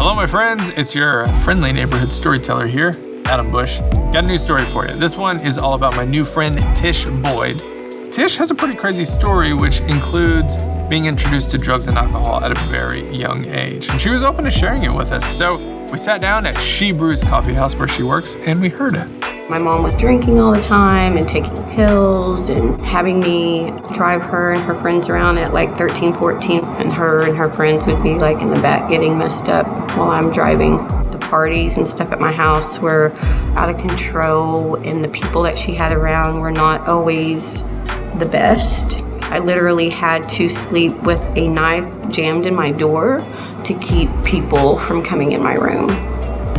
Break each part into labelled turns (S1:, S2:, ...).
S1: Hello, my friends. It's your friendly neighborhood storyteller here, Adam Bush. Got a new story for you. This one is all about my new friend, Tish Boyd. Tish has a pretty crazy story, which includes being introduced to drugs and alcohol at a very young age. And she was open to sharing it with us. So we sat down at She Brews Coffee House where she works, and we heard it.
S2: My mom was drinking all the time and taking pills and having me drive her and her friends around at like 13, 14. And her friends would be like in the back getting messed up while I'm driving. The parties and stuff at my house were out of control, and the people that she had around were not always the best. I literally had to sleep with a knife jammed in my door to keep people from coming in my room.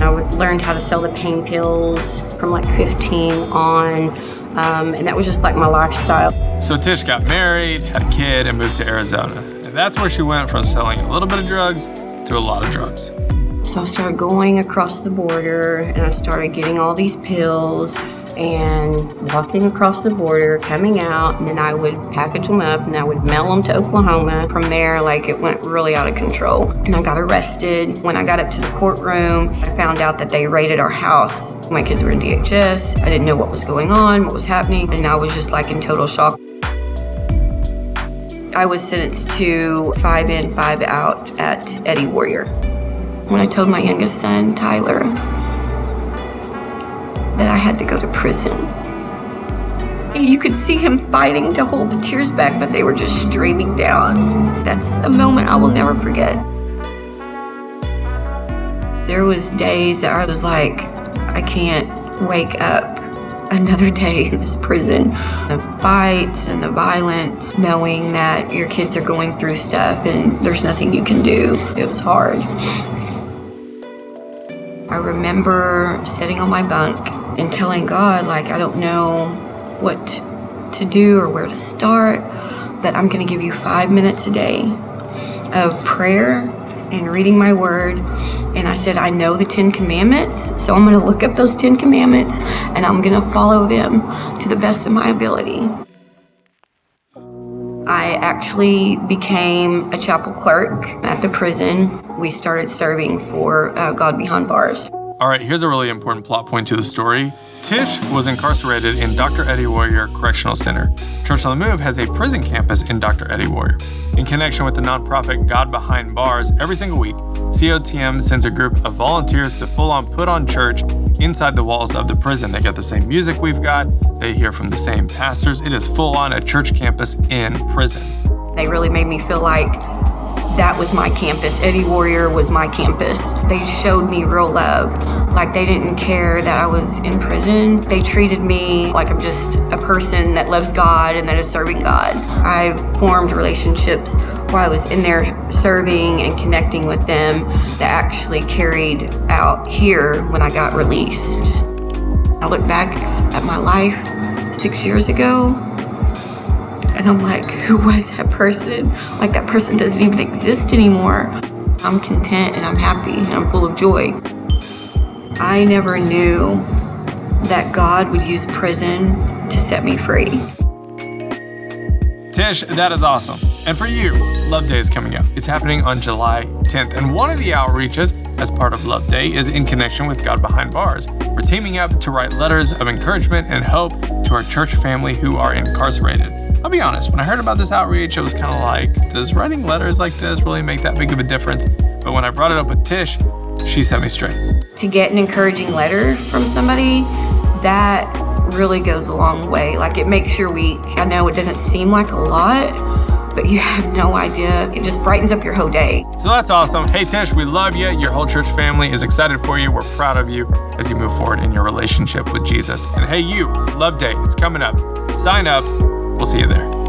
S2: I learned how to sell the pain pills from like 15 on, and that was just like my lifestyle.
S1: So Tish got married, had a kid, and moved to Arizona. And that's where she went from selling a little bit of drugs to a lot of drugs.
S2: So I started going across the border, and I started getting all these pills and walking across the border, coming out, and then I would package them up and I would mail them to Oklahoma. From there, like, it went really out of control. And I got arrested. When I got up to the courtroom, I found out that they raided our house. My kids were in DHS. I didn't know what was going on, what was happening, and I was just like in total shock. I was sentenced to 5 in, 5 out at Eddie Warrior. When I told my youngest son, Tyler, that I had to go to prison. You could see him fighting to hold the tears back, but they were just streaming down. That's a moment I will never forget. There was days that I was like, I can't wake up another day in this prison. The fights and the violence, knowing that your kids are going through stuff and there's nothing you can do. It was hard. I remember sitting on my bunk and telling God, like, I don't know what to do or where to start, but I'm going to give you 5 minutes a day of prayer and reading my word. And I said, I know the 10 Commandments, so I'm going to look up those 10 Commandments and I'm going to follow them to the best of my ability. I actually became a chapel clerk at the prison. We started serving for God Behind Bars.
S1: All right, here's a really important plot point to the story. Tish was incarcerated in Dr. Eddie Warrior Correctional Center. Church on the Move has a prison campus in Dr. Eddie Warrior. In connection with the nonprofit God Behind Bars, every single week, COTM sends a group of volunteers to full-on put on church inside the walls of the prison. They get the same music we've got. They hear from the same pastors. It is full-on a church campus in prison.
S2: They really made me feel like that was my campus. Eddie Warrior was my campus. They showed me real love. Like, they didn't care that I was in prison. They treated me like I'm just a person that loves God and that is serving God. I formed relationships while I was in there serving and connecting with them that actually carried out here when I got released. I look back at my life 6 years ago, and I'm like, who was that person? Like, that person doesn't even exist anymore. I'm content and I'm happy and I'm full of joy. I never knew that God would use prison to set me free.
S1: Tish, that is awesome. And for you, Love Day is coming up. It's happening on July 10th. And one of the outreaches as part of Love Day is in connection with God Behind Bars. We're teaming up to write letters of encouragement and hope to our church family who are incarcerated. I'll be honest, when I heard about this outreach, it was kind of like, does writing letters like this really make that big of a difference? But when I brought it up with Tish, she set me straight.
S2: To get an encouraging letter from somebody, that really goes a long way. Like, it makes your week. I know it doesn't seem like a lot, but you have no idea. It just brightens up your whole day.
S1: So that's awesome. Hey, Tish, we love you. Your whole church family is excited for you. We're proud of you as you move forward in your relationship with Jesus. And hey, you, Love Day, it's coming up. Sign up. We'll see you there.